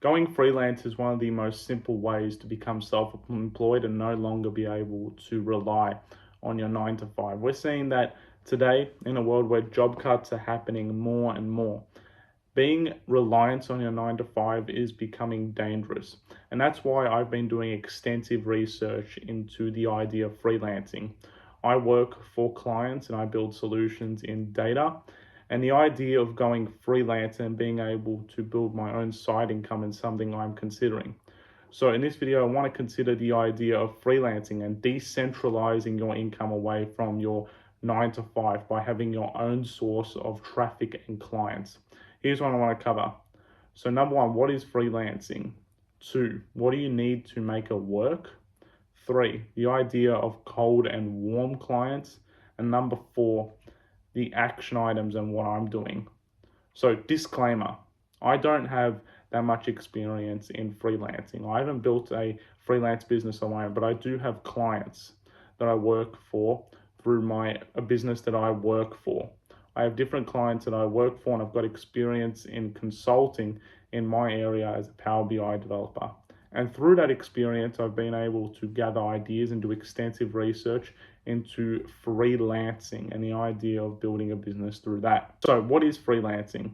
Going freelance is one of the most simple ways to become self-employed and no longer be able to rely on your 9 to 5. We're seeing that today in a world where job cuts are happening more and more. Being reliant on your 9 to 5 is becoming dangerous. And that's why I've been doing extensive research into the idea of freelancing. I work for clients and I build solutions in data. And the idea of going freelance and being able to build my own side income is something I'm considering. So in this video, I want to consider the idea of freelancing and decentralizing your income away from your 9 to 5 by having your own source of traffic and clients. Here's what I want to cover. So number one, what is freelancing? Two, what do you need to make it work? Three, the idea of cold and warm clients. And number four, the action items and what I'm doing. So, disclaimer, I don't have that much experience in freelancing. I haven't built a freelance business on my own, but I do have clients that I work for through a business that I work for. I have different clients that I work for, and I've got experience in consulting in my area as a Power BI developer. And through that experience, I've been able to gather ideas and do extensive research into freelancing and the idea of building a business through that. So, what is freelancing?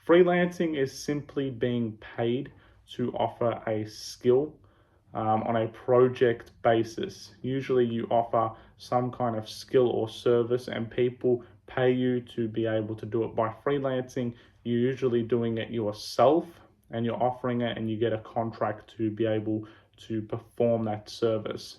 Freelancing is simply being paid to offer a skill on a project basis. Usually, you offer some kind of skill or service, and people pay you to be able to do it. By freelancing, you're usually doing it yourself and you're offering it, and you get a contract to be able to perform that service.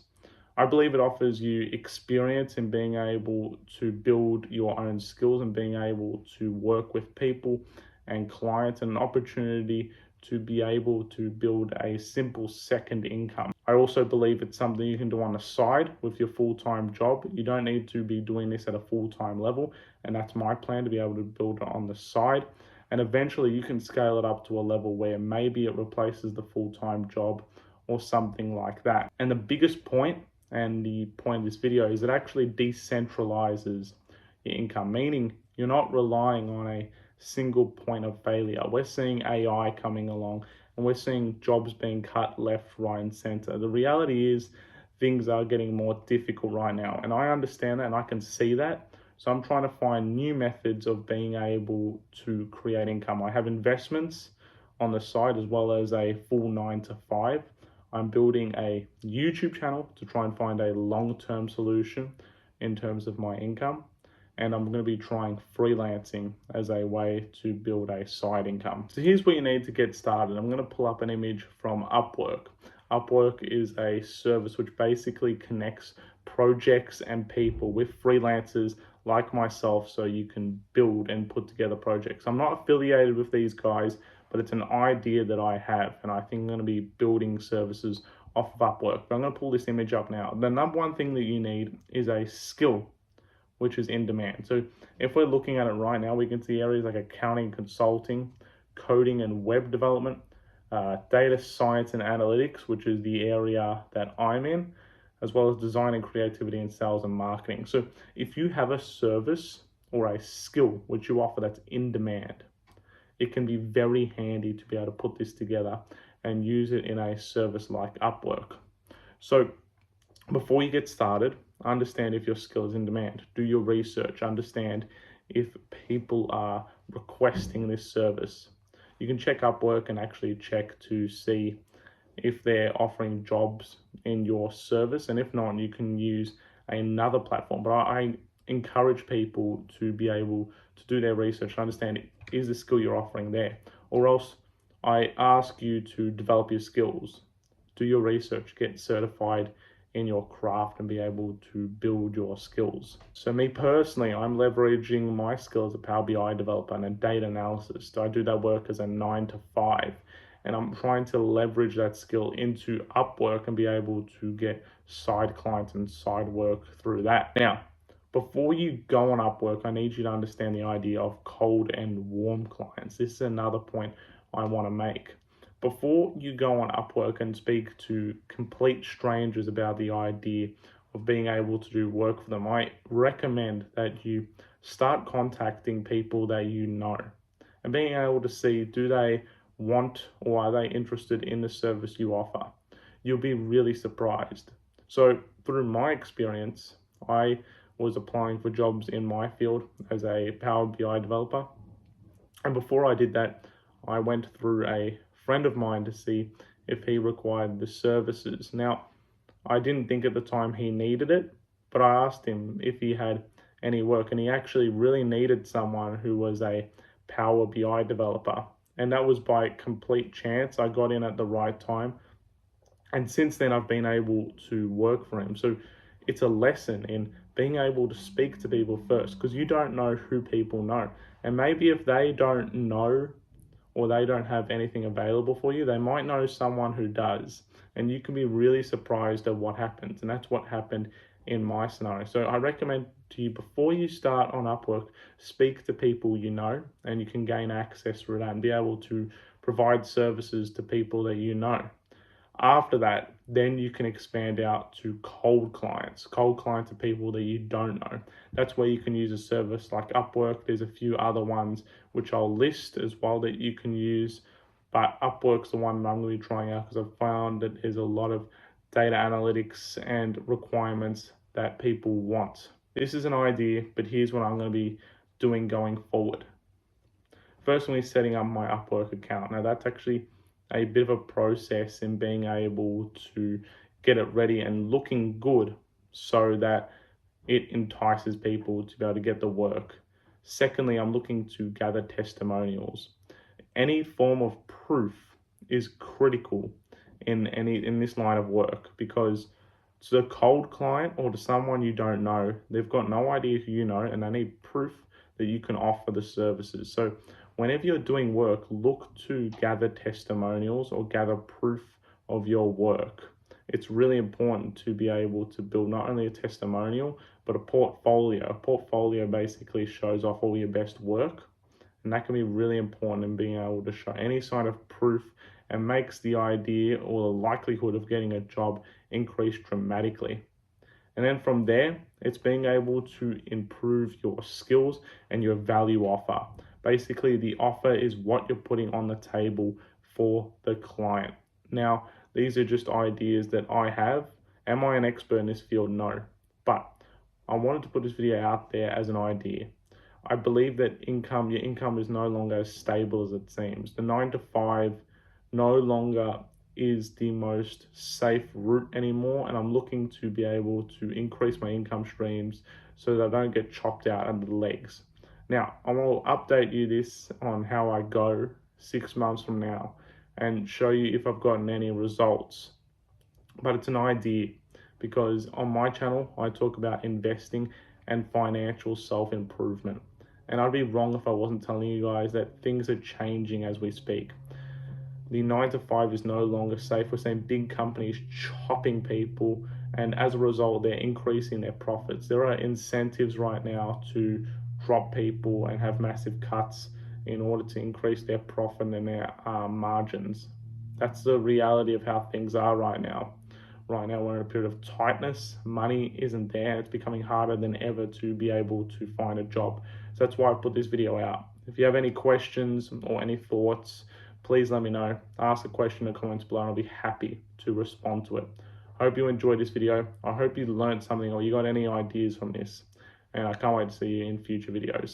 I believe it offers you experience in being able to build your own skills and being able to work with people and clients, and an opportunity to be able to build a simple second income. I also believe it's something you can do on the side with your full-time job. You don't need to be doing this at a full-time level, and that's my plan, to be able to build it on the side. And eventually you can scale it up to a level where maybe it replaces the full-time job or something like that. And the biggest point, and the point of this video, is it actually decentralizes your income, meaning you're not relying on a single point of failure. We're seeing AI coming along and we're seeing jobs being cut left, right, and center. The reality is things are getting more difficult right now, and I understand that and I can see that. So I'm trying to find new methods of being able to create income. I have investments on the side as well as a full 9 to 5. I'm building a YouTube channel to try and find a long-term solution in terms of my income. And I'm going to be trying freelancing as a way to build a side income. So here's what you need to get started. I'm going to pull up an image from Upwork. Upwork is a service which basically connects projects and people with freelancers like myself, so you can build and put together projects. I'm not affiliated with these guys, but it's an idea that I have, and I think I'm going to be building services off of Upwork. But I'm going to pull this image up now. The number one thing that you need is a skill which is in demand. So if we're looking at it right now, we can see areas like accounting, consulting, coding and web development, data science and analytics, which is the area that I'm in, as well as design and creativity and sales and marketing. So if you have a service or a skill which you offer that's in demand, it can be very handy to be able to put this together and use it in a service like Upwork. So before you get started, understand if your skill is in demand. Do your research. Understand if people are requesting this service. You can check Upwork and actually check to see if they're offering jobs in your service, and if not, you can use another platform. But I encourage people to be able to do their research and understand, is the skill you're offering there? Or else I ask you to develop your skills, do your research, get certified in your craft and be able to build your skills. So me personally, I'm leveraging my skills as a Power BI developer and a data analysis. So I do that work as a 9 to 5, and I'm trying to leverage that skill into Upwork and be able to get side clients and side work through that. Now, before you go on Upwork, I need you to understand the idea of cold and warm clients. This is another point I want to make. Before you go on Upwork and speak to complete strangers about the idea of being able to do work for them, I recommend that you start contacting people that you know and being able to see, do they want or are they interested in the service you offer? You'll be really surprised. So, through my experience, I was applying for jobs in my field as a Power BI developer. And before I did that, I went through a friend of mine to see if he required the services. Now, I didn't think at the time he needed it, but I asked him if he had any work, and he actually really needed someone who was a Power BI developer. And that was by complete chance. I got in at the right time. And since then, I've been able to work for him. So it's a lesson in being able to speak to people first, because you don't know who people know. And maybe if they don't know or they don't have anything available for you, they might know someone who does. And you can be really surprised at what happens. And that's what happened in my scenario. So I recommend to you, before you start on Upwork, speak to people you know, and you can gain access through that and be able to provide services to people that you know. After that, then you can expand out to cold clients. Cold clients are people that you don't know. That's where you can use a service like Upwork. There's a few other ones which I'll list as well that you can use, but Upwork's the one that I'm going to be trying out because I've found that there's a lot of data analytics and requirements that people want. This is an idea, but here's what I'm going to be doing going forward. Firstly, setting up my Upwork account. Now, that's actually a bit of a process in being able to get it ready and looking good so that it entices people to be able to get the work. Secondly, I'm looking to gather testimonials. Any form of proof is critical in this line of work, because to the cold client or to someone you don't know, they've got no idea who you know, and they need proof that you can offer the services. So whenever you're doing work, look to gather testimonials or gather proof of your work. It's really important to be able to build not only a testimonial, but a portfolio. A portfolio basically shows off all your best work, and that can be really important in being able to show any sort of proof, and makes the idea or the likelihood of getting a job increase dramatically. And then from there, it's being able to improve your skills and your value offer. Basically, the offer is what you're putting on the table for the client. Now, these are just ideas that I have. Am I an expert in this field? No. But I wanted to put this video out there as an idea. I believe that your income is no longer as stable as it seems. The 9 to 5 no longer is the most safe route anymore, and I'm looking to be able to increase my income streams so that I don't get chopped out under the legs. Now, I will update you this on how I go 6 months from now and show you if I've gotten any results. But it's an idea, because on my channel, I talk about investing and financial self-improvement. And I'd be wrong if I wasn't telling you guys that things are changing as we speak. The 9 to 5 is no longer safe. We're seeing big companies chopping people, and as a result, they're increasing their profits. There are incentives right now to drop people and have massive cuts in order to increase their profit and their margins. That's the reality of how things are right now. Right now, we're in a period of tightness. Money isn't there. It's becoming harder than ever to be able to find a job. So that's why I put this video out. If you have any questions or any thoughts, please let me know. Ask a question in the comments below and I'll be happy to respond to it. I hope you enjoyed this video. I hope you learned something or you got any ideas from this. And I can't wait to see you in future videos.